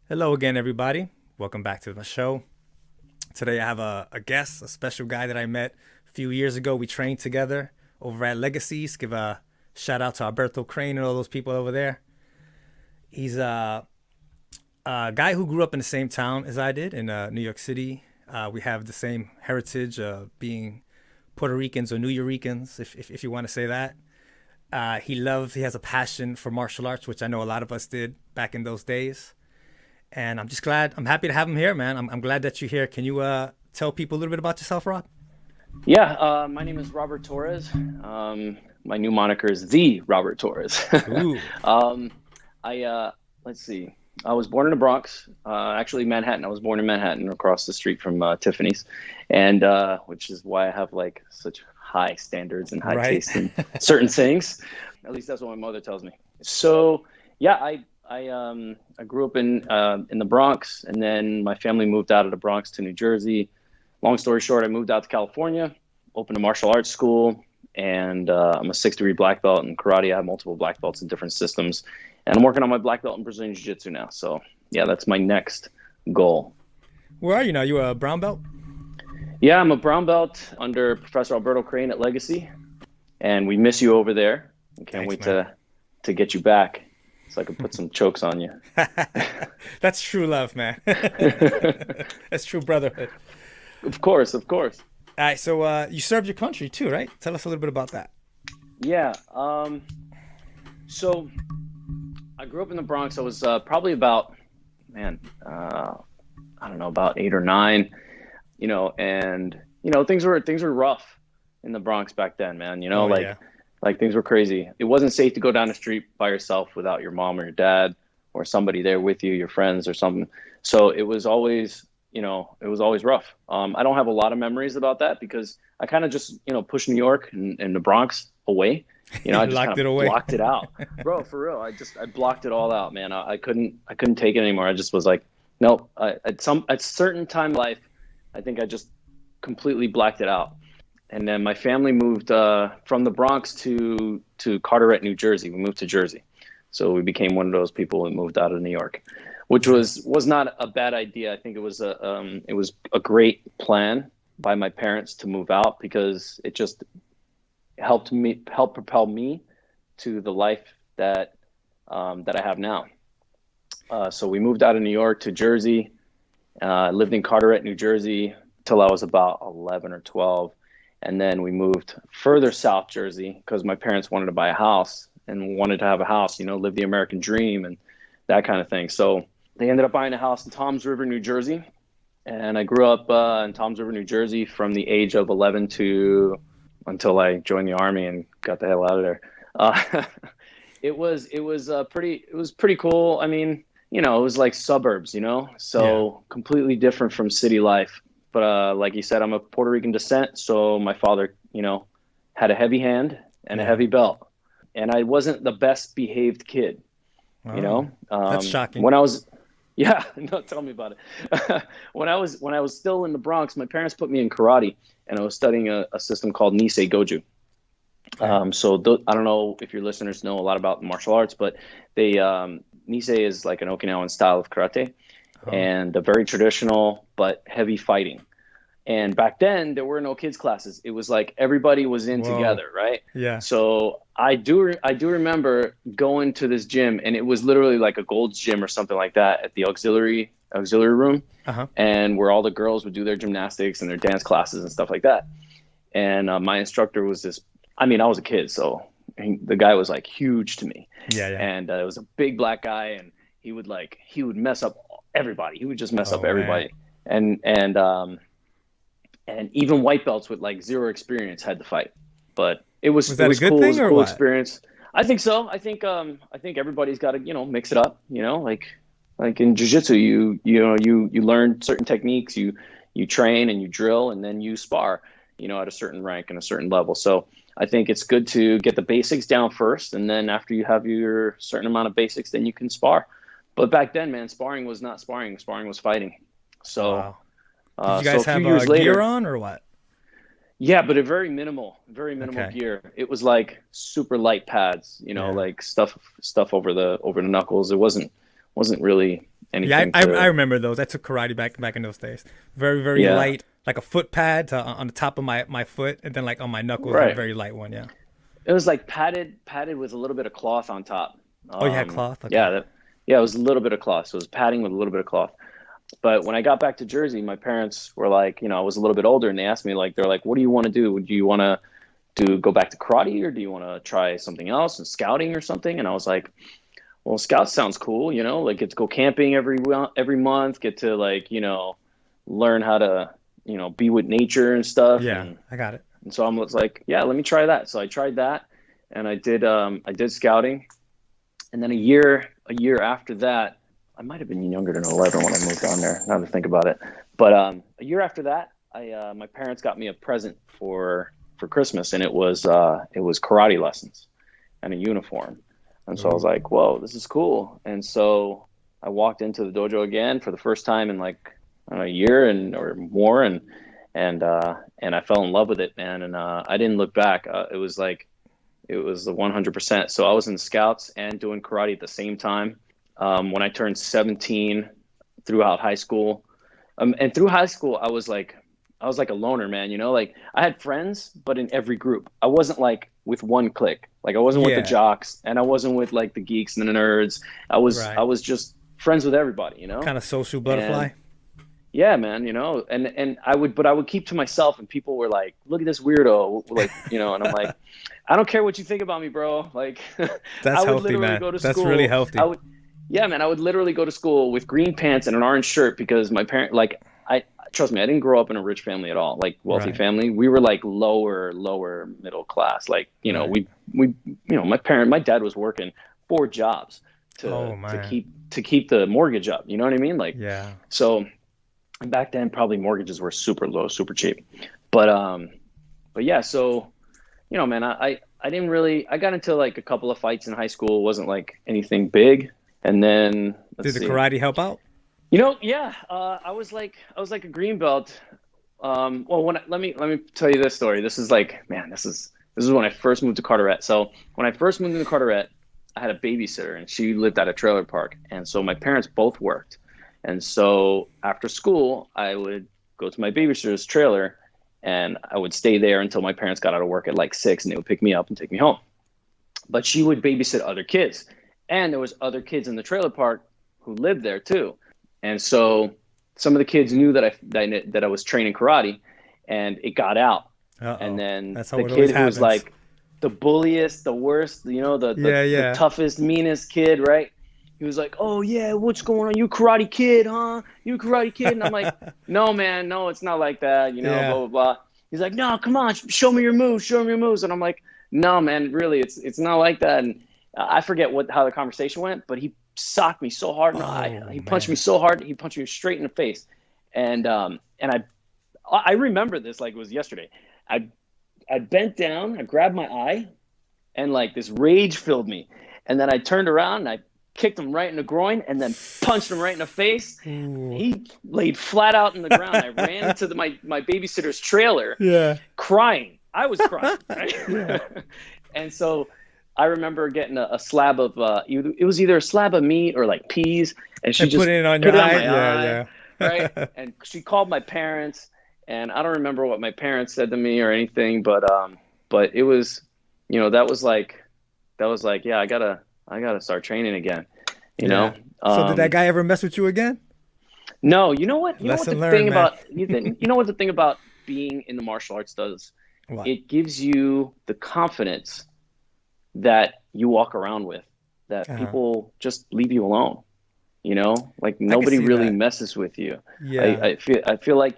Hello again, everybody. Welcome back to the show. Today I have a guest, a special guy that I met a few years ago. We trained together over at Legacies. Give a shout out to Alberto Crane and all those people over there. He's a guy who grew up in the same town as I did in New York City. We have the same heritage, being Puerto Ricans or New Yorkers, if you want to say that. He has a passion for martial arts, which I know a lot of us did back in those days. And I'm happy to have him here, man. I'm glad that you're here. Can you tell people a little bit about yourself, Rob? Yeah, my name is Robert Torres. My new moniker is the Robert Torres. Ooh, um, let's see. I was born in the Bronx, actually Manhattan. I was born in Manhattan, across the street from Tiffany's, and which is why I have like such high standards and high right. taste in certain things. At least that's what my mother tells me. So yeah, I grew up in the Bronx, and then my family moved out of the Bronx to New Jersey. Long story short, I moved out to California, opened a martial arts school, and I'm a six-degree black belt in karate. I have multiple black belts in different systems, and I'm working on my black belt in Brazilian Jiu-Jitsu now. So yeah, that's my next goal. Where are you now? You a brown belt? Yeah, I'm a brown belt under Professor Alberto Crane at Legacy, and we miss you over there. I can't Thanks, wait man. to get you back so I can put some chokes on you. That's true love, man. That's true brotherhood. Of course, of course. All right, so you served your country too, right? Tell us a little bit about that. Yeah. So I grew up in the Bronx. I was probably about, man, I don't know, about 8 or 9, and things were rough in the Bronx back then, man. Oh yeah, Like things were crazy. It wasn't safe to go down the street by yourself without your mom or your dad or somebody there with you, your friends or something. So it was always rough. I don't have a lot of memories about that because I kind of just, pushed New York and the Bronx away. I just kind locked it of away. blocked it out, bro, for real. I blocked it all out, man. I couldn't take it anymore. I just was like, nope. At certain time in life, I think I just completely blacked it out. And then my family moved from the Bronx to Carteret, New Jersey. We moved to Jersey, so we became one of those people who moved out of New York, which was not a bad idea. I think it was a great plan by my parents to move out because it just helped propel me to the life that I have now. So we moved out of New York to Jersey. Lived in Carteret, New Jersey, till I was about 11 or 12. And then we moved further south Jersey because my parents wanted to buy a house and wanted to have a house, live the American dream and that kind of thing. So they ended up buying a house in Toms River, New Jersey. And I grew up in Toms River, New Jersey from the age of 11 to until I joined the army and got the hell out of there. Uh, it was pretty cool. I mean, it was like suburbs, Yeah. so completely different from city life. But like you said, I'm of Puerto Rican descent, so my father, had a heavy hand and a Yeah. heavy belt, and I wasn't the best behaved kid. You Oh, know, that's shocking. when I was, yeah, no, tell me about it. When I was still in the Bronx, my parents put me in karate, and I was studying a system called Nisei Goju. Okay. I don't know if your listeners know a lot about martial arts, but Nisei is like an Okinawan style of karate, Oh, and a very traditional but heavy fighting. And back then, there were no kids classes. It was like everybody was in whoa. together, right? Yeah. So I do remember going to this gym, and it was literally like a Gold's Gym or something like that at the auxiliary room, Uh-huh. and where all the girls would do their gymnastics and their dance classes and stuff like that. And my instructor was this. I mean, I was a kid, so the guy was like huge to me, Yeah, yeah. and it was a big black guy, and he would mess up everybody. He would just mess up Oh man. everybody, and even white belts with like zero experience had to fight. But it was Was it that a was good cool. It thing was a or cool what? experience. I think so. I think everybody's got to mix it up. Like in jiu-jitsu, you learn certain techniques. You train and you drill, and then you spar. At a certain rank and a certain level. So I think it's good to get the basics down first, and then after you have your certain amount of basics, then you can spar. But back then, man, sparring was not sparring. Sparring was fighting. So, Wow. Did you so guys a few have years gear later, on or what? yeah, but a very minimal Okay. gear. It was like super light pads, Yeah. like stuff over the knuckles. It wasn't really Yeah, anything I to. remember those. I took karate back in those days. Very, very Yeah, light, like a foot pad on the top of my foot, and then like on my knuckles, I had a right. very light one. Yeah. It was like padded with a little bit of cloth on top. Oh, you had cloth. Okay. Yeah, yeah, it was a little bit of cloth. So it was padding with a little bit of cloth. But when I got back to Jersey, my parents were like, I was a little bit older, and they asked me like, they're like, "What do you want to do? Do you want to go back to karate, or do you want to try something else and scouting or something?" And I was like, "Well, scouts sounds cool, like get to go camping every month, get to like learn how to be with nature and stuff." Yeah, And I got it. so I was like, "Yeah, let me try that." So I tried that, and I did scouting, and then a year after that, I might have been younger than 11 when I moved on there. Now to think about it, but a year after that, my parents got me a present for Christmas, and it was karate lessons and a uniform. And so I was Ooh. like, "Whoa, this is cool." And so I walked into the dojo again for the first time in like a year or more, and I fell in love with it, man. And I didn't look back. It was the 100%. So I was in the scouts and doing karate at the same time. When I turned 17, throughout high school, and through high school, I was like a loner, man. Like I had friends, but in every group, I wasn't like with one clique. Like I wasn't with the Yeah. jocks, and I wasn't with like the geeks and the nerds. I was I Right. was just friends with everybody, Kind of social And butterfly. yeah, man, and I would keep to myself, and people were like, "Look at this weirdo," like, and I'm like, "I don't care what you think about me, bro." Like, I That's would healthy, literally man. go to That's really school. I healthy. would, yeah, man, I would literally go to school with green pants and an orange shirt because my parent, like, I trust me, I didn't grow up in a rich family at all, like wealthy Right. family. We were like lower middle class. Like, Right. my dad was working 4 jobs to Oh to man. keep the mortgage up. You know what I mean? Like, Yeah. so. And back then, probably mortgages were super low, super cheap. But yeah, so man, I didn't really. I got into like a couple of fights in high school. It wasn't like anything big. And then let's Did the see. karate help out? Yeah, I was like a green belt. Well, let me tell you this story. This is like, man, this is when I first moved to Carteret. So when I first moved into Carteret, I had a babysitter, and she lived at a trailer park, and so my parents both worked. And so after school, I would go to my babysitter's trailer, and I would stay there until my parents got out of work at like 6, and they would pick me up and take me home. But she would babysit other kids, and there was other kids in the trailer park who lived there too. And so some of the kids knew that I was training karate, and it got out. And Uh-oh. then That's how the it always kid who was happens. like the bulliest, the worst, Yeah, the yeah. toughest, meanest kid, right? He was like, "Oh yeah, what's going on? You karate kid, huh? You karate kid?" And I'm like, "No, man, no, it's not like that, blah Yeah. blah blah." He's like, "No, come on, show me your moves, show me your moves." And I'm like, "No, man, really, it's not like that." And I forget how the conversation went, but he socked me so hard in the eye. Oh He punched me man. so hard. He punched me straight in the face. And I remember this like it was yesterday. I I bent down, I grabbed my eye, and like this rage filled me. And then I turned around and I kicked him right in the groin and then punched him right in the face. Ooh. He laid flat out in the ground. I ran into my babysitter's trailer Yeah. crying. I was crying, right? Yeah. And so I remember getting a slab of it was either a slab of meat or like peas, and she And just putting it on your put it on eye. my Yeah, eye, right? yeah. And she called my parents, and I don't remember what my parents said to me or anything, but it was, that was like, yeah, I gotta start training again, you Yeah. know. So did that guy ever mess with you again? No, you know what the Lesson thing learned, man. about you know what the thing about being in the martial arts does? What? It gives you the confidence that you walk around with, that Uh-huh. people just leave you alone, like I can nobody see really that. messes with you. I, Yeah. I feel like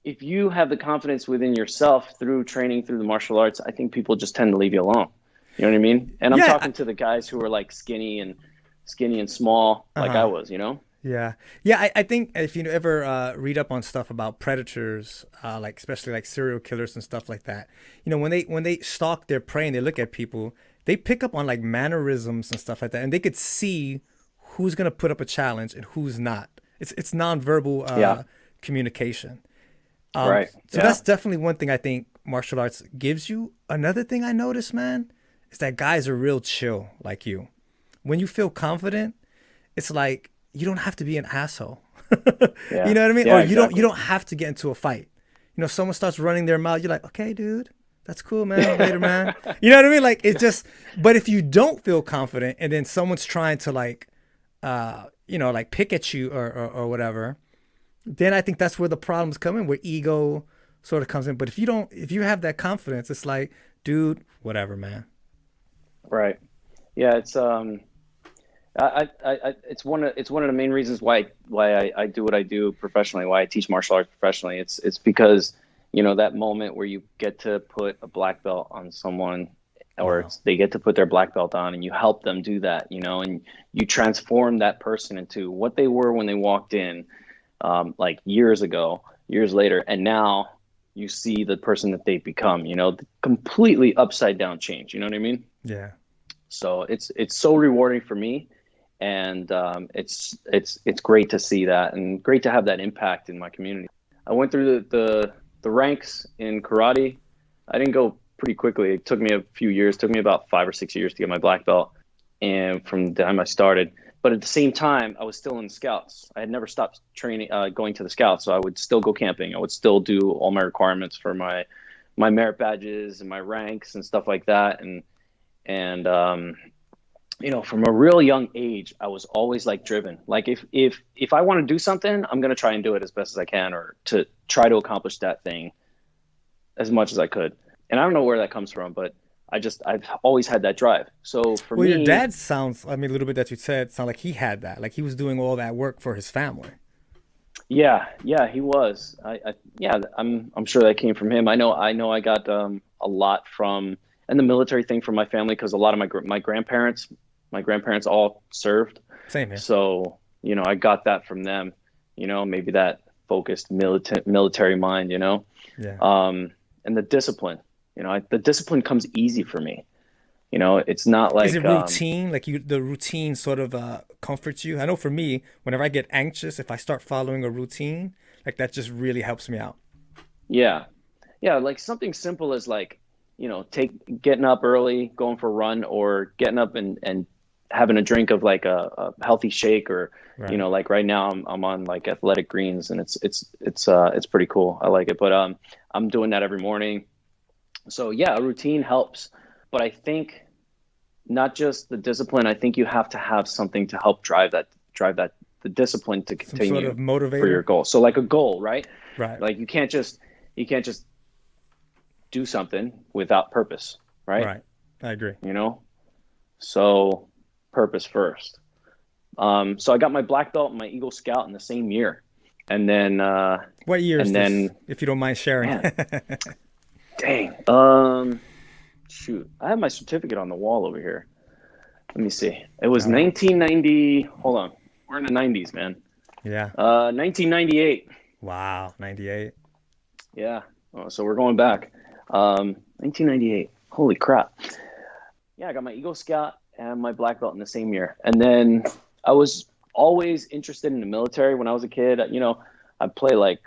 if you have the confidence within yourself through training through the martial arts, I think people just tend to leave you alone. You know what I mean? And I'm Yeah. talking to the guys who are like skinny and small, like I Uh-huh. was. Yeah. Yeah, I think if you ever read up on stuff about predators, like especially like serial killers and stuff like that, when they stalk their prey and they look at people, they pick up on like mannerisms and stuff like that, and they could see who's gonna put up a challenge and who's not. It's nonverbal Yeah. communication. Right. So Yeah. that's definitely one thing I think martial arts gives you. Another thing I noticed, man, is that guys are real chill like you. When you feel confident, it's like you don't have to be an asshole. You Yeah. know what I mean? Yeah, Or you exactly. don't have to get into a fight. You know, if someone starts running their mouth, you're like, okay, dude, that's cool, man. Later, man. You know what I mean? Like it's just. But if you don't feel confident, and then someone's trying to like, like pick at you or whatever, then I think that's where the problems come in, where ego sort of comes in. But if you have that confidence, it's like, dude, whatever, man. Right. Yeah, it's one of the main reasons why I do what I do professionally, why I teach martial arts professionally. It's because, that moment where you get to put a black belt on someone, or Wow. they get to put their black belt on, and you help them do that, and you transform that person into what they were when they walked in, like years ago, years later, and now you see the person that they've become, the completely upside down change. You know what I mean? Yeah. So it's so rewarding for me, and it's great to see that, and great to have that impact in my community. I went through the ranks in karate. I didn't go pretty quickly. It took me a few years. It took me about 5 or 6 years to get my black belt, and from the time I started. But at the same time, I was still in the scouts. I had never stopped training, going to the scouts. So I would still go camping. I would still do all my requirements for my merit badges and my ranks and stuff like that. And from a real young age, I was always like driven. Like if I want to do something, I'm gonna try and do it as best as I can, or to try to accomplish that thing as much as I could. And I don't know where that comes from, but I've always had that drive. So for Well, your me, dad sounds, I mean, a little bit that you said, sound like he had that. Like he was doing all that work for his family. yeah, he was. Yeah, I'm sure that came from him. I know I got a lot from, and the military thing from my family, because a lot of my grandparents all served. Same here. So, I got that from them, maybe that focused military mind, Yeah. and the discipline, the discipline comes easy for me. It's not Is it like, routine? Like the routine sort of comforts you? I know for me, whenever I get anxious, if I start following a routine, like that just really helps me out. yeah, yeah, like something simple as like, getting up early, going for a run, or getting up and having a drink of like a healthy shake, or, Right. like right now I'm on like athletic greens, and it's pretty cool. I like it, but I'm doing that every morning. So yeah, a routine helps, but I think not just the discipline. I think you have to have something to help drive that the discipline to Some sort continue of for your motivator. goal. So like a goal, right? Right. Like you can't just do something without purpose, right? Right. I agree. You know, so purpose first. So I got my black belt and my Eagle Scout in the same year, and then What year is and this, then if you don't mind sharing? man, dang, shoot, I have my certificate on the wall over here. Let me see. It was All right. 1990. Hold on, we're in the 90s, man. Yeah. 1998. Wow. 98. Yeah. Oh, so we're going back. 1998. Holy crap. Yeah, I got my Eagle Scout and my black belt in the same year. And then I was always interested in the military when I was a kid. I'd play like,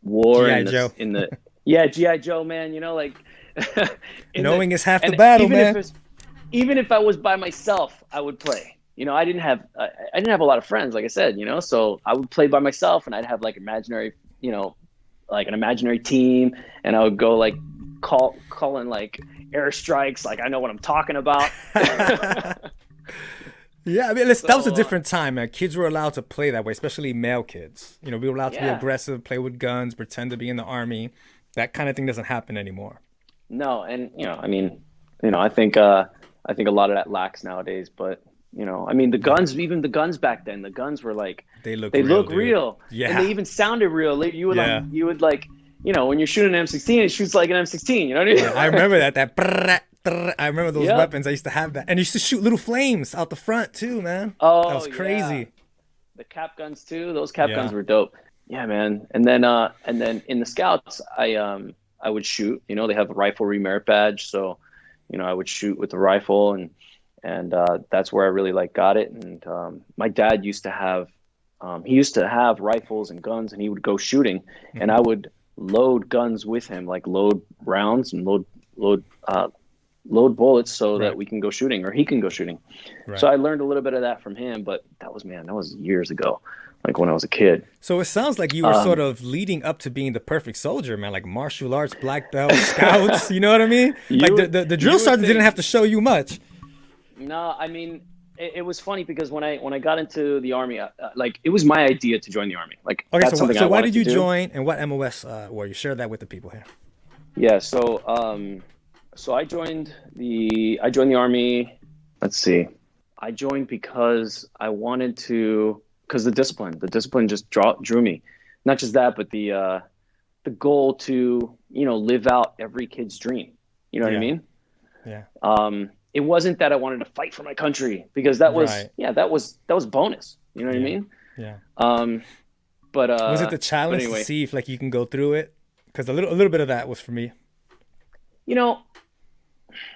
war G.I. in Joe. the yeah, GI Joe, man, like in the Knowing is half the and battle, man. even if I was by myself, I would play. I didn't have a lot of friends, like I said, so I would play by myself, and I'd have like imaginary, like an imaginary team, and I would go like calling like airstrikes, like I know what I'm talking about. Yeah, I mean, that was a So different time, man. Kids were allowed to play that way, especially male kids. We were allowed to be yeah, aggressive, play with guns, pretend to be in the army. That kind of thing doesn't happen anymore. no, and I mean, I think a lot of that lacks nowadays, but I mean, Yeah, even the guns back then, the guns were like, they look they real, look dude. real, and they Yeah, even sounded real. Like, yeah, when you're shooting an M16, it shoots like an M16. You know what I yeah. I mean? remember that. I remember those Yep. weapons. I used to have that, and you used to shoot little flames out the front too, man. That Oh was yeah, crazy. the cap guns too. Those cap guns Yeah. were dope. Yeah, man. And then in the scouts, I would shoot. They have a riflery merit badge, so I would shoot with the rifle, and that's where I really like got it. And my dad used to have rifles and guns, and he would go shooting, and I Hmm. would load guns with him, like load rounds and load load bullets so Right. that we can go shooting, or he can go shooting. So Right. I learned a little bit of that from him, but that was years ago, like when I was a kid. So it sounds like you were sort Um, of leading up to being the perfect soldier, man. Like martial arts, black belt, scouts. You know what I mean? Like you would the drill you would sergeant didn't think. have to show you much. No, I mean, it was funny because when I got into the army, like it was my idea to join the army. Like Okay, that's something so I why wanted did to you do. join, and what MOS were you? Share that with the people here. Yeah, so I joined the army. Let's see. I joined because I wanted to, because the discipline just drew me. Not just that, but the goal to, live out every kid's dream. You know what I Yeah, mean? yeah, It wasn't that I wanted to fight for my country, because that was, right, yeah, that was bonus. You know what I yeah, mean? yeah. Um, but Was it the but challenge to anyway, see if like you can go through it? Because a little bit of that was for me. you know,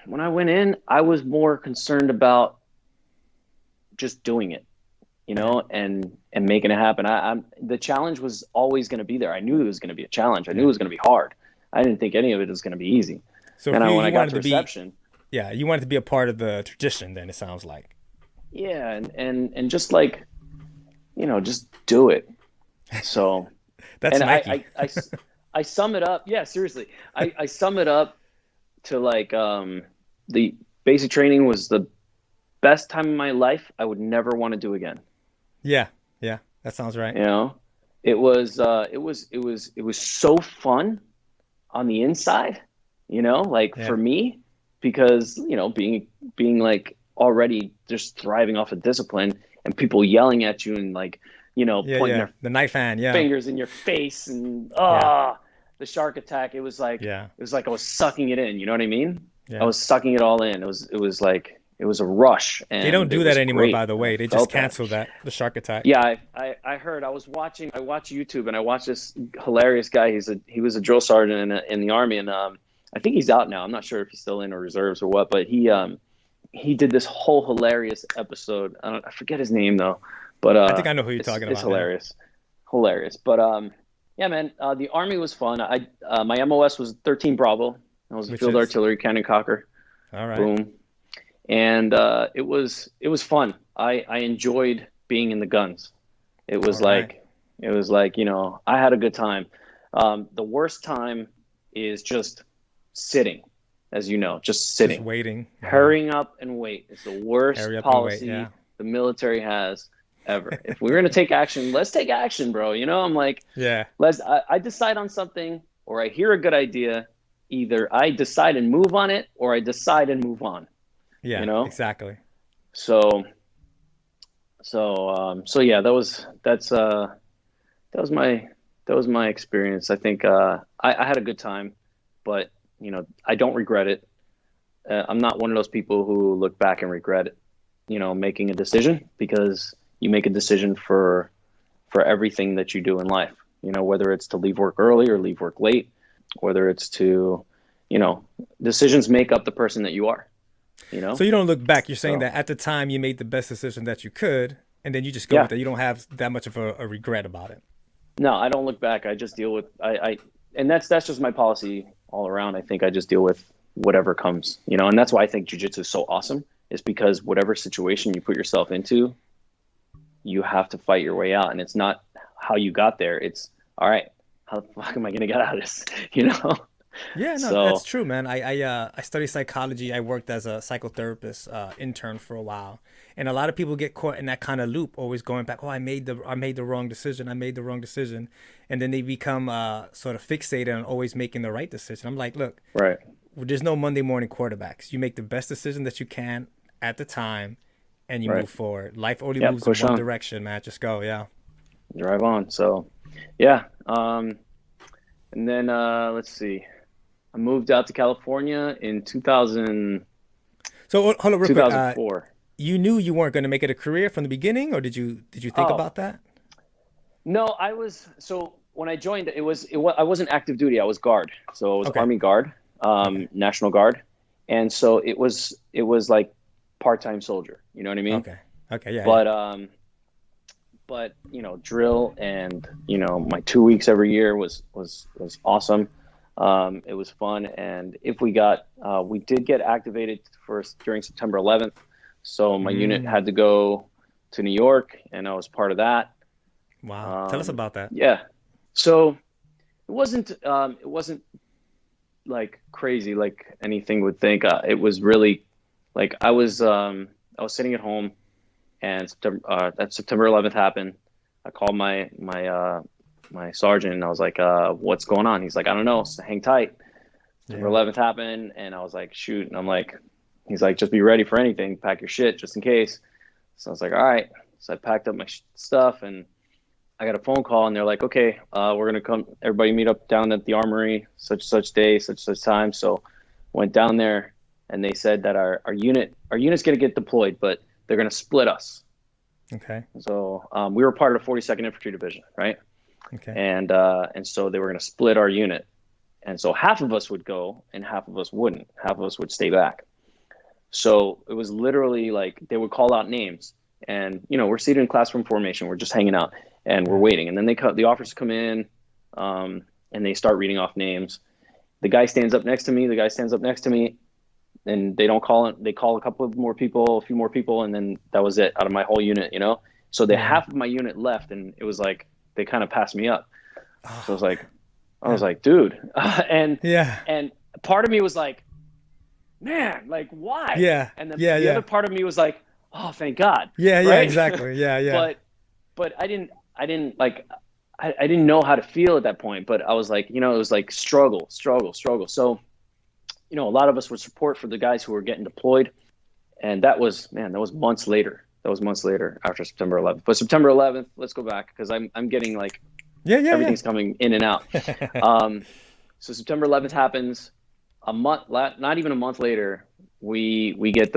when I went in, I was more concerned about just doing it, Okay, and making it happen. The challenge was always going to be there. I knew it was going to be a challenge. I knew it yeah. was going to be hard. I didn't think any of it was going to be easy. So Then for you, when I you got wanted to to be, reception, yeah, you wanted to be a part of the tradition. Then it sounds like yeah, and just like, just do it. So, that's and Nike. I sum it up. Yeah, seriously, I sum it up to like, the basic training was the best time of my life. I would never want to do again. Yeah, yeah, that sounds right. You know, it was so fun on the inside, like Yeah, for me, because, being like already just thriving off of discipline, and people yelling at you, and like, yeah, pointing yeah. their The knife hand. Yeah, fingers in your face, and yeah, the shark attack. yeah, It was like I was sucking it in. You know what I mean? I yeah. was sucking it all in. It was like it was a rush, They don't and it do that was anymore, great, by the and I way. They just felt that. cancel that, the shark attack. Yeah, I heard. I watch YouTube, and I watched this hilarious guy. He was a drill sergeant in the army, and I think he's out now. I'm not sure if he's still in or reserves or what, but he did this whole hilarious episode. I forget his name though, but I think I know who you're it's talking it's about now. hilarious, hilarious. But yeah, man, the army was fun. My MOS was 13 Bravo. I was a Which field is artillery cannon cocker. all right. Boom. And it was fun. I enjoyed being in the guns. It All was right. like it was like, I had a good time. The worst time is just sitting, as you know, just Just sitting. waiting. Yeah. Hurrying up and wait is the worst Hurry up and wait. Yeah. policy the military has ever. If we're gonna take action, let's take action, bro. I'm like, Yeah. I decide on something, or I hear a good idea. Either I decide and move on it, or I decide and move on. You Yeah. know, Exactly. so so yeah, that was my experience. I think I had a good time, but I don't regret it. I'm not one of those people who look back and regret it, making a decision, because you make a decision for everything that you do in life. Whether it's to leave work early or leave work late, whether it's to, decisions make up the person that you are. So you don't look back. You're saying So that at the time you made the best decision that you could, and then you just go yeah, with it. You don't have that much of a regret about it. no, I don't look back. I just deal with and that's just my policy all around. I think I just deal with whatever comes, and that's why I think jujitsu is so awesome. Is because whatever situation you put yourself into, you have to fight your way out, and it's not how you got there. It's all right. How the fuck am I gonna get out of this? You know. Yeah, no, that's So true, man. I study psychology. I worked as a psychotherapist intern for a while, and a lot of people get caught in that kind of loop, always going back. Oh, I made the wrong decision. I made the wrong decision, and then they become sort of fixated on always making the right decision. I'm like, look, right, there's no Monday morning quarterbacks. You make the best decision that you can at the time, and you right. move forward. Life only Yeah, moves in push one on, direction, man. Just go, yeah. drive on. So yeah. And then let's see. I moved out to California in So hold on real quick. 2004. You knew you weren't going to make it a career from the beginning, or did you think Oh, about that? no, so when I joined, I wasn't active duty. I was guard. So I was Okay. Army Guard, Okay. National Guard. And so it was like part-time soldier, you know what I mean? Okay. Okay. Yeah. Yeah. But drill, and my 2 weeks every year was awesome. It was fun, and if we did get activated during September 11th, so my unit had to go to New York, and I was part of that. Wow. Tell us about that. Yeah, so it wasn't like crazy like anything would think. It was really like I was sitting at home, and that September 11th happened. I called my sergeant, and I was like, "What's going on?" He's like, "I don't know. So hang tight." September Yeah. 11th happened, and I was like, "Shoot!" And I'm like, he's like, "Just be ready for anything. Pack your shit just in case." So I was like, "All right." So I packed up my stuff, and I got a phone call, and they're like, "Okay, we're gonna come. Everybody meet up down at the armory, such day, such time." So went down there, and they said that our unit's gonna get deployed, but they're gonna split us. Okay. So we were part of the 42nd Infantry Division, right? Okay. And so they were going to split our unit, and so half of us would go and half of us wouldn't. Half of us would stay back. So it was literally like they would call out names, and we're seated in classroom formation, we're just hanging out, and we're waiting, and then the officers come in, and they start reading off names. The guy stands up next to me. The guy stands up next to me, and they don't call it. They call a few more people, and then that was it out of my whole unit. So the half of my unit left, and it was like they kind of passed me up. So I was like, dude, and Yeah. and part of me was like, man, like why? Yeah. And then Yeah. the Yeah. other part of me was like, oh, thank God. Yeah. Yeah. Right? Exactly. Yeah. Yeah. But I didn't know how to feel at that point. But I was like, it was like struggle. So a lot of us would support for the guys who were getting deployed, and that was months later. That was months later after September 11th. But September 11th, let's go back because I'm getting like Yeah. Yeah. everything's coming in and out. So September 11th happens. Not even a month later, we get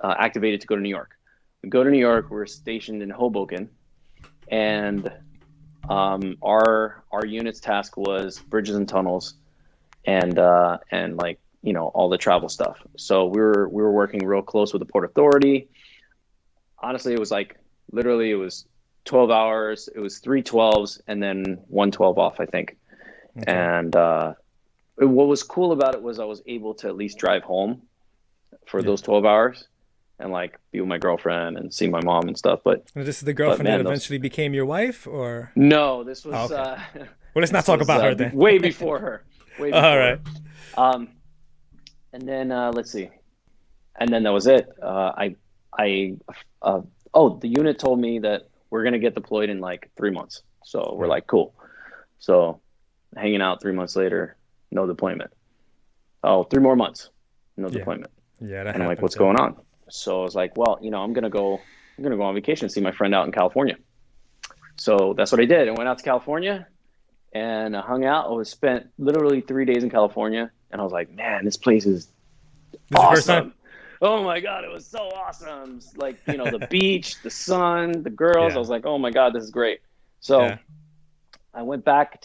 activated to go to New York. We go to New York. We're stationed in Hoboken, and our unit's task was bridges and tunnels, and like all the travel stuff. So we were working real close with the Port Authority. Honestly, it was like literally it was 12 hours. It was 3 12s and then 1 12 off, I think. Okay. And what was cool about it was I was able to at least drive home for those 12 hours and like be with my girlfriend and see my mom and stuff. But This is the girlfriend man, that eventually became your wife, or? no, this was Oh, okay. Well, let's not talk about her then. way before her. Way before All right. her. And then let's see. And then that was it. The unit told me that we're gonna get deployed in like 3 months. So we're like, cool. So hanging out 3 months later, no deployment. Oh, 3 more months, no deployment. Yeah, that And I'm like, happens, what's yeah. going on? So I was like, well, I'm gonna go on vacation and see my friend out in California. So that's what I did. I went out to California and I hung out. I spent literally 3 days in California, and I was like, man, this place is This is the first time? awesome. Oh my God, it was so awesome. Like, the beach, the sun, the girls. Yeah. I was like, oh my God, this is great. So I went back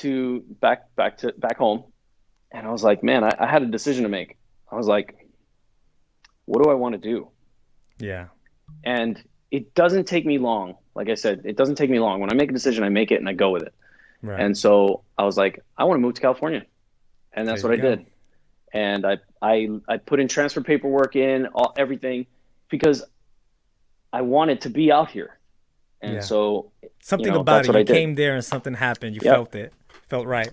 home, and I was like, man, I had a decision to make. I was like, what do I want to do? Yeah. And it doesn't take me long. Like I said, it doesn't take me long. When I make a decision, I make it and I go with it. Right. And so I was like, I want to move to California. And that's There what I you did. And I put in transfer paperwork everything, because I wanted to be out here. And so something about it, you came there and something happened. You felt it. Felt right.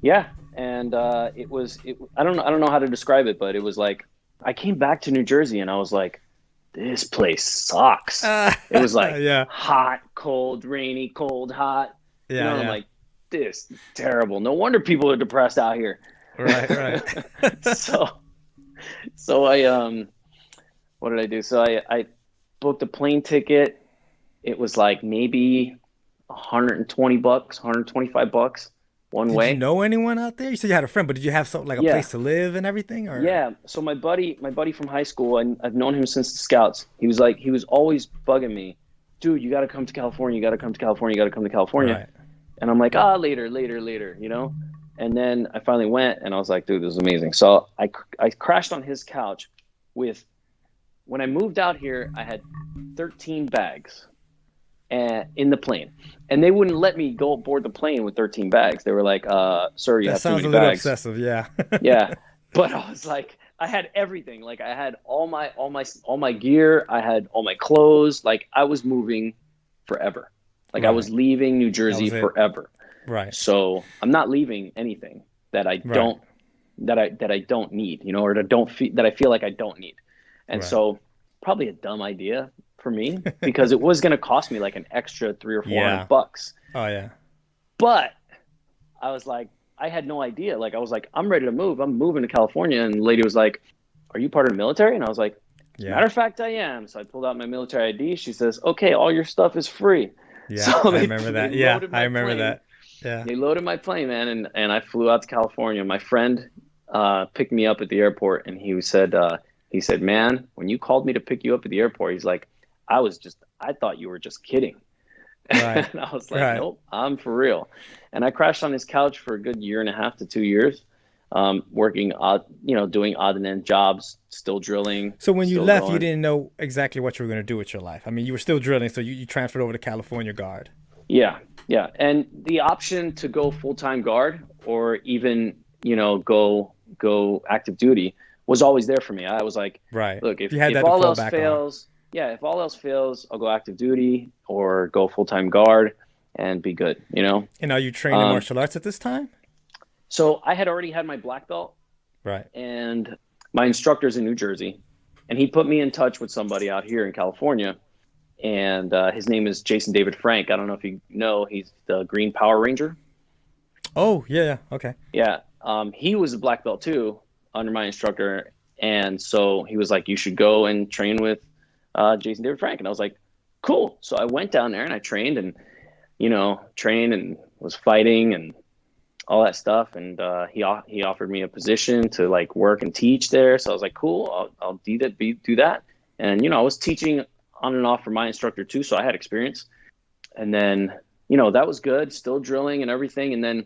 Yeah. And it was I don't know how to describe it, but it was like I came back to New Jersey and I was like, this place sucks. It was like hot, cold, rainy, cold, hot. I'm like, this is terrible. No wonder people are depressed out here. Right. So I what did I do? So I booked a plane ticket. It was like maybe $120, $125 one way. Did you know anyone out there? You said you had a friend, but did you have something like a place to live and everything? Or? Yeah. So my buddy from high school, I've known him since the Scouts. He was always bugging me, dude, you got to come to California. You got to come to California. You got to come to California. Right. And I'm like, later. And then I finally went, and I was like, dude, this is amazing. So I crashed on his couch when I moved out here, I had 13 bags. and in the plane, and they wouldn't let me go aboard the plane with 13 bags. They were like, "Sir, you That have too sounds many a little bags." obsessive. Yeah. Yeah, but I was like, I had everything. Like I had all my gear. I had all my clothes. Like I was moving forever. Like I was Right. leaving New That Jersey was it. forever. Right. So I'm not leaving anything that I Right. don't that I don't need, you know, or that I feel like I don't need. And Right. so probably a dumb idea for me because it was going to cost me like an extra 300 or 400 Yeah. bucks. Oh yeah. But I was like, I had no idea. Like I was like, I'm ready to move. I'm moving to California. And the lady was like, "Are you part of the military?" And I was like, "As a Yeah. matter of fact, I am." So I pulled out my military ID. She says, "Okay, all your stuff is free." Yeah. So I they remember they that. Yeah. loaded I my remember plane. that. Yeah. They loaded my plane, man, and I flew out to California. My friend picked me up at the airport, and he said, "Man, when you called me to pick you up at the airport, he's like, I thought you were just kidding." Right. And I was like, Right. "Nope, I'm for real." And I crashed on his couch for a good year and a half to 2 years, working odd, doing odd and end jobs, still drilling, So when you still left, you going. didn't know exactly what you were going to do with your life. I mean, you were still drilling, so you transferred over to California Guard. Yeah, yeah. And the option to go full-time guard or even, go active duty was always there for me. I was like, Right. look, You had if that to all fall else back on. fails, yeah, if all else fails, I'll go active duty or go full-time guard and be good, you know? And are you trained in Um, martial arts at this time? so I had already had my black belt Right. and my instructor's in New Jersey, and he put me in touch with somebody out here in California, and his name is Jason David Frank. I don't know if you know, he's the Green Power Ranger. Oh, yeah. Yeah. Okay. Yeah, he was a black belt too under my instructor, and so he was like, "You should go and train with Jason David Frank," and I was like, "Cool." So I went down there and I trained, and trained and was fighting and all that stuff, and he offered me a position to like work and teach there. So I was like, "Cool, I'll do that." And I was teaching on and off for my instructor too, so I had experience. And then that was good, still drilling and everything. And then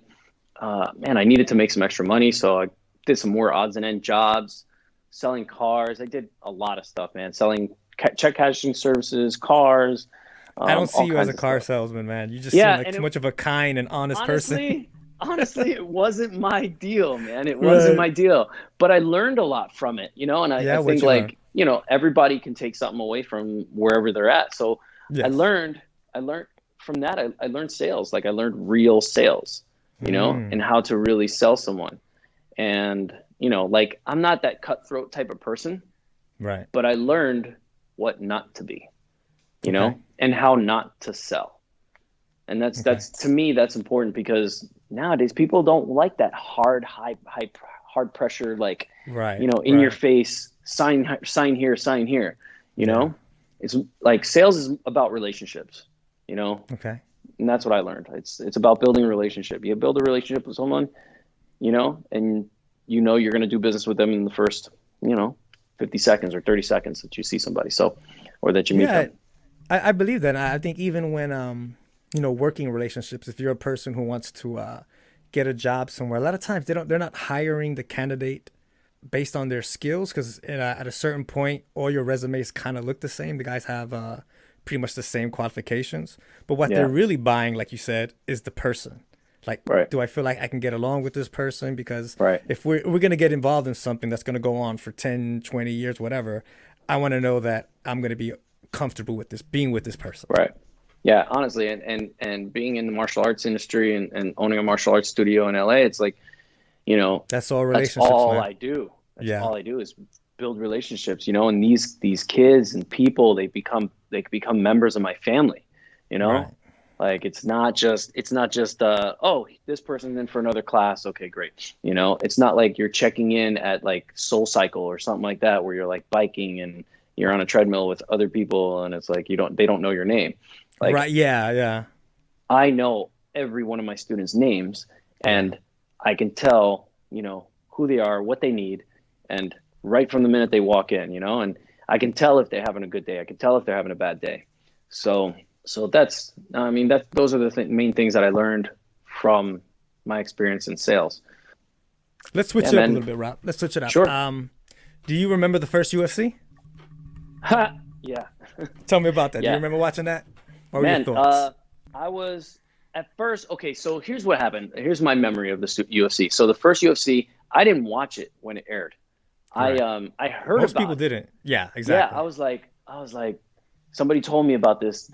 man, I needed to make some extra money, so I did some more odds and end jobs, selling cars. I did a lot of stuff, man, selling check cashing services, cars, I don't see all you as kinds a of car stuff. salesman, man. You just seem Yeah, like and too much of a kind and honest person. honestly, honestly, it wasn't my deal, man. It wasn't Right. my deal. But I learned a lot from it, and I Yeah. What think you learn? like, everybody can take something away from wherever they're at. So I Yes. learned, I learned from that. I learned sales. Like I learned real sales, and Mm. how to really sell someone. And, like I'm not that cutthroat type of person, Right. but I learned what not to be, Okay. and how not to sell. And Okay. that's to me, that's important because nowadays people don't like that hard pressure, like, Right. in your Right. face, sign here, sign here, you Yeah. know, it's like sales is about relationships, you know, Okay. and that's what I learned. It's about building a relationship. You build a relationship with someone, and you're going to do business with them in the first, 50 seconds or 30 seconds that you see somebody. So, or that you meet Yeah. them. I believe that. I think even when working relationships, if you're a person who wants to get a job somewhere, a lot of times they're not hiring the candidate based on their skills because at a certain point, all your resumes kind of look the same. The guys have pretty much the same qualifications, but what they're Yeah. really buying, like you said, is the person. Like, Right. do I feel like I can get along with this person? Because Right. if we're going to get involved in something that's going to go on for 10, 20 years, whatever, I want to know that I'm going to be comfortable with this, being with this person. Right. Yeah, honestly, and being in the martial arts industry and owning a martial arts studio in LA, it's like, That's all that's relationships, all man. I do. That's Yeah. all I do is build relationships, and these kids and people, they become members of my family, you know? Right. Like it's not just oh, this person's in for another class. Okay, great. It's not like you're checking in at like Soul Cycle or something like that where you're like biking and you're on a treadmill with other people and it's like they don't know your name. Like Right. Yeah. Yeah. I know every one of my students' names Yeah. and I can tell, who they are, what they need, and right from the minute they walk in, and I can tell if they're having a good day. I can tell if they're having a bad day. So those are the main things that I learned from my experience in sales. Let's switch Yeah, it up a man. little bit, Rob. Let's switch it up. Sure. Do you remember the first UFC? Ha! Yeah. Tell me about that. Do you Yeah. remember watching that? What were your Man, thoughts? I was at first, okay, so here's what happened. Here's my memory of the UFC. So the first UFC, I didn't watch it when it aired. Right. I heard Most people about it. didn't. Yeah, Yeah, exactly. I was like, somebody told me about this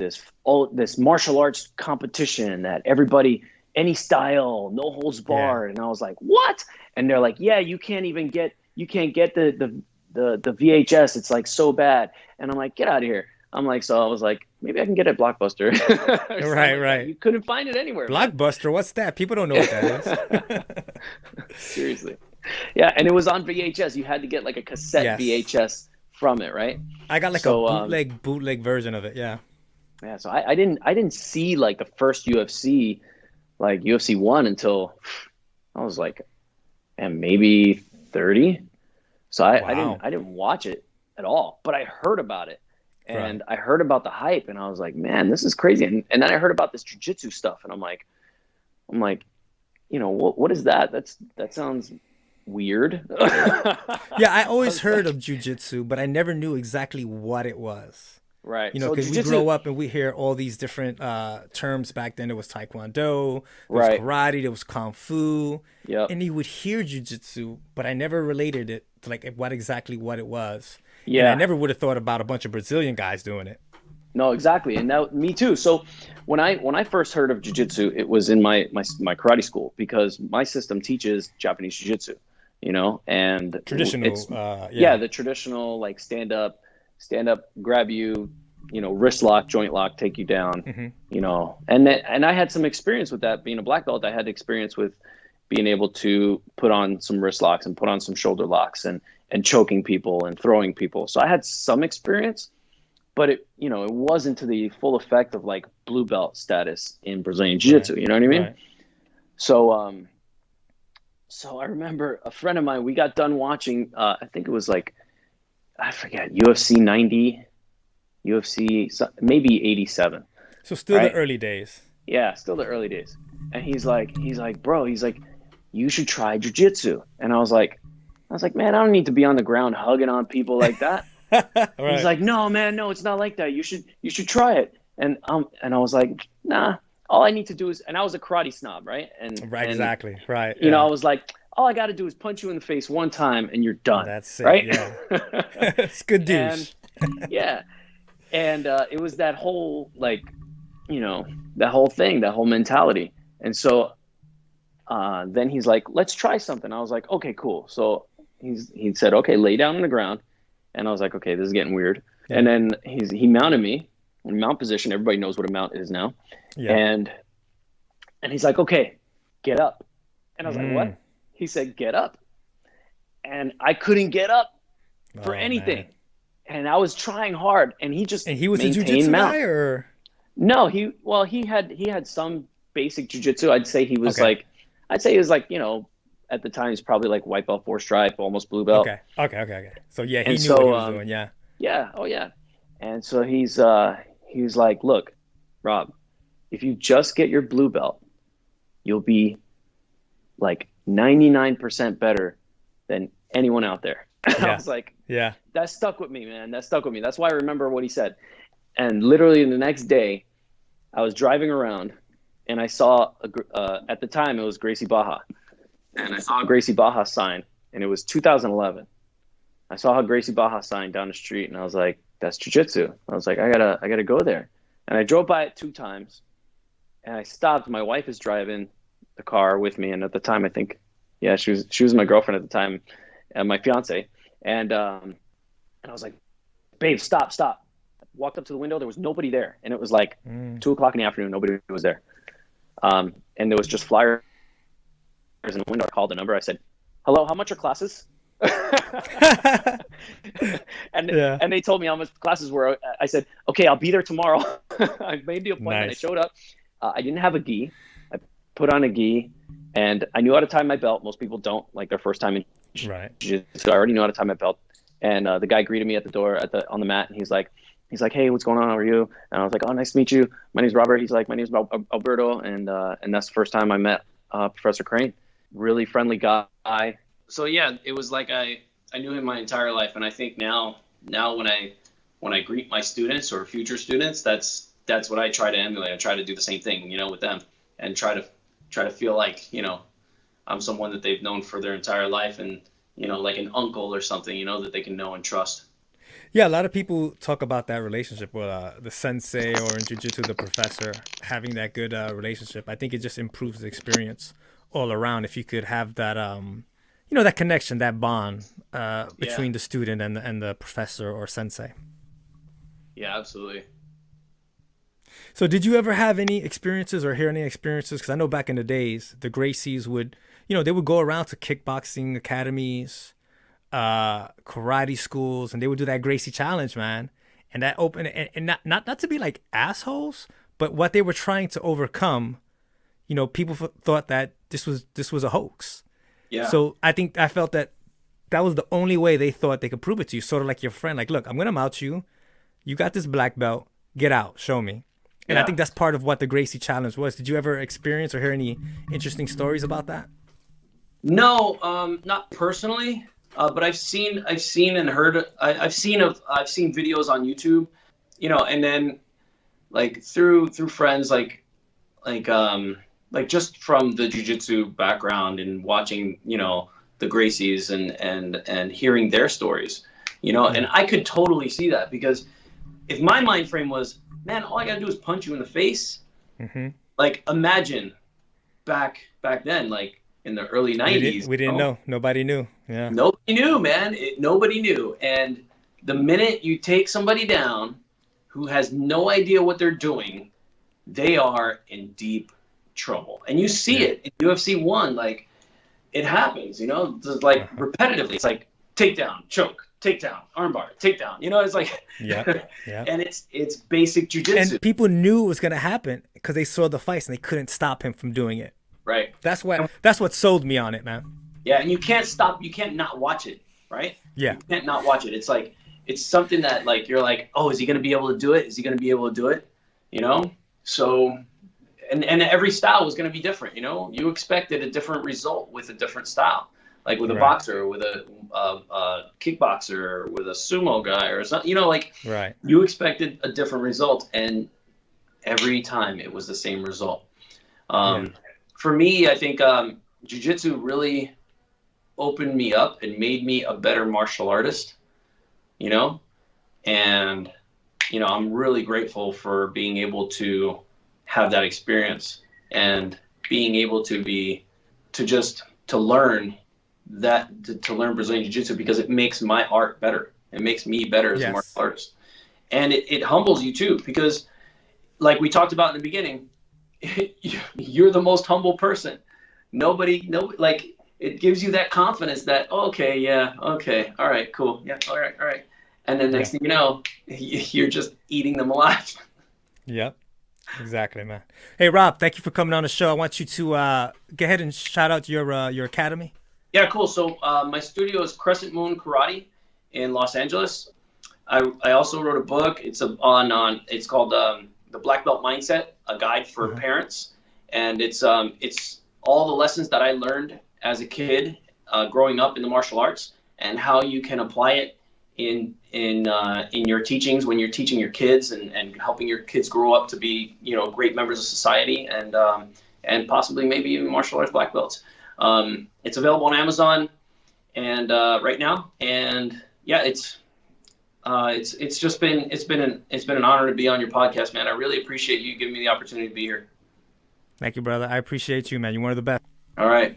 martial arts competition that everybody, any style, no holds Yeah. barred, and I was like, what? And they're like, yeah, you can't get the VHS. It's like so bad, and I'm like, get out of here. I'm like, so I was like, maybe I can get it at Blockbuster or something Right, like that. right. You couldn't find it anywhere, man. Blockbuster, what's that? People don't know what that is. Seriously. Yeah, and it was on VHS. You had to get like a cassette Yes. VHS from it, right? I got like a So bootleg version of it. Yeah. yeah, so I didn't see like the first UFC, like UFC one, until I was like, and maybe 30. So Wow. I didn't watch it at all, but I heard about it, Right. and I heard about the hype, and I was like, man, this is crazy. And then I heard about this jujitsu stuff, and I'm like, what is that? That sounds weird. Yeah, I I always was heard of like, jujitsu, but I never knew exactly what it was. right. You know, So because we jujitsu, grow up and we hear all these different terms back then. There was Taekwondo, there was right. karate, there was Kung Fu, Yep. and you would hear jujitsu, but I never related it to like what it was. And I Yeah. never would have thought about a bunch of Brazilian guys doing it. No, exactly. And now me too. So when I first heard of jiu-jitsu, it was in my karate school, because my system teaches Japanese jiu-jitsu, and Traditional, it's, yeah, yeah. the traditional, like, stand up, grab you, wrist lock, joint lock, take you down, Hmm. and I had some experience with that. Being a black belt, I had experience with being able to put on some wrist locks and put on some shoulder locks, and choking people and throwing people. So I had some experience, but it wasn't to the full effect of like blue belt status in Brazilian Right, jiu-jitsu. You know what I mean? right. So, so I remember a friend of mine, we got done watching, I think it was like, I forget, UFC 90, UFC, maybe 87, So still the right? early days. Yeah, still the early days. And bro, you should try jiu-jitsu. And I was like, man, I don't need to be on the ground hugging on people like that. He's Right, like, no, man, no, it's not like that. You should try it. And I was like, nah, all I need to do is, and I was a karate snob, right? right, And exactly. Right, I yeah. was like, all I got to do is punch you in the face one time and you're done, That's it. right? Yeah. It's good And douche. yeah, and it was that whole, like, that whole thing, that whole mentality. And so then he's like, let's try something. I was like, okay, cool. So he said, okay, lay down on the ground. And I was like, okay, this is getting weird. And Yeah, then he mounted me in mount position. Everybody knows what a mount is now. yeah. And he's like, okay, get up. And I was like, Mm. what? He said, get up. And I couldn't get up for Oh man. anything. And I was trying hard, and he just And he was a maintained jujitsu mount. guy, or No, he had some basic jujitsu. okay, I'd say he was like, at the time he's probably like white belt, four stripe, almost blue belt. okay. So yeah, he And knew what he so was doing. Yeah. yeah, oh yeah. And so he's like, look, Rob, if you just get your blue belt, you'll be like 99% better than anyone out there. I Yeah. was like, Yeah. that stuck with me, man. That stuck with me. That's why I remember what he said. And literally the next day, I was driving around, and I saw at the time it was Gracie Baja, and I saw a Gracie Baja sign, and it was 2011. I saw a Gracie Baja sign down the street, and I was like, "That's jiu-jitsu." I was like, I gotta go there." And I drove by it 2 times, and I stopped. My wife is driving the car with me, and at the time, I think, yeah, she was my girlfriend at the time, and my fiance, and I was like, "Babe, stop, stop." I walked up to the window. There was nobody there, and it was like Mm. 2 o'clock in the afternoon. Nobody was there, and there was just flyers in the window. I called the number. I said, "Hello, how much are classes?" and Yeah. and they told me how much classes were. I said, "Okay, I'll be there tomorrow." I made the appointment. I Nice. showed up. I didn't have a gi. I put on a gi, and I knew how to tie my belt. Most people don't, like, their first time in Right. jiu-jitsu. I already knew how to tie my belt. And the guy greeted me at the door on the mat, and he's like, "Hey, what's going on? How are you?" And I was like, "Oh, nice to meet you. My name's Robert." He's like, "My name's Alberto," and that's the first time I met Professor Crane. Really friendly guy. So yeah, it was like I knew him my entire life, and I think now when I greet my students or future students, that's what I try to emulate. I try to do the same thing, you know, with them, and try to feel like, you know, I'm someone that they've known for their entire life, and, you know, like an uncle or something, you know, that they can know and trust. Yeah, a lot of people talk about that relationship with the sensei, or in jiu-jitsu the professor, having that good relationship. I think it just improves the experience all around if you could have that you know, that connection, that bond Yeah. between the student and the professor or sensei. Yeah, absolutely. So did you ever have any experiences or hear any experiences? Because I know back in the days, the Gracies would, you know, they would go around to kickboxing academies, karate schools, and they would do that Gracie challenge, man. And that open, and not to be like assholes, but what they were trying to overcome, you know, people thought that this was a hoax. Yeah. So I felt that that was the only way they thought they could prove it to you. Sort of like your friend, like, look, I'm gonna mount you. You got this black belt. Get out. Show me. And I Yeah. think that's part of what the Gracie challenge was. Did you ever experience or hear any interesting stories about that? No, not personally, but I've seen and heard. I've seen videos on YouTube, you know, and then like through friends, like just from the jujitsu background and watching, you know, the Gracies and hearing their stories, you know, and Yeah. I could totally see that, because if my mind frame was, man, all I gotta do is punch you in the face, Hmm. like imagine back then, like in the early We didn't. '90s, We you didn't know, know. Nobody knew. Yeah. nobody knew, man. Nobody knew. And the minute you take somebody down who has no idea what they're doing, they are in deep trouble. And you see Yeah. it in UFC 1, like it happens, you know, just like Uh-huh. repetitively. It's like takedown, choke, takedown, armbar, takedown. You know, it's like, Yep. Yep. and it's basic jujitsu, And people knew it was gonna happen because they saw the fights and they couldn't stop him from doing it. right? That's what sold me on it, man. Yeah, and you can't stop. You can't not watch it, right? Yeah. You can't not watch it. It's like it's something that like you're like, oh, is he going to be able to do it? Is he going to be able to do it? You know. So, and every style was going to be different. You know, you expected a different result with a different style, like with a Right. boxer, with a kickboxer, with a sumo guy, or something. You know, like Right. you expected a different result, and every time it was the same result. Yeah. For me, I think jiu-jitsu really opened me up and made me a better martial artist, you know? And, you know, I'm really grateful for being able to have that experience and being able to learn to learn Brazilian Jiu-Jitsu, because it makes my art better. It makes me better as a martial Yes. artist. And it humbles you too, because like we talked about in the beginning, you're the most humble person. No, like it gives you that confidence that, okay, yeah, okay, all right, cool, yeah, all right, and then Yeah. next thing you know, you're just eating them alive. Yep. Exactly, man. Hey, Rob, thank you for coming on the show. I want you to go ahead and shout out your academy. Yeah, cool. So my studio is Crescent Moon Karate in Los Angeles. I also wrote a book. It's called The Black Belt Mindset, a guide for Uh-huh. parents, and it's all the lessons that I learned as a kid growing up in the martial arts, and how you can apply it in your teachings when you're teaching your kids, and helping your kids grow up to be, you know, great members of society, and possibly maybe even martial arts black belts. It's available on Amazon and right now, and yeah, it's just been an honor to be on your podcast, man. I really appreciate you giving me the opportunity to be here. Thank you, brother. I appreciate you, man. You're one of the best. All right.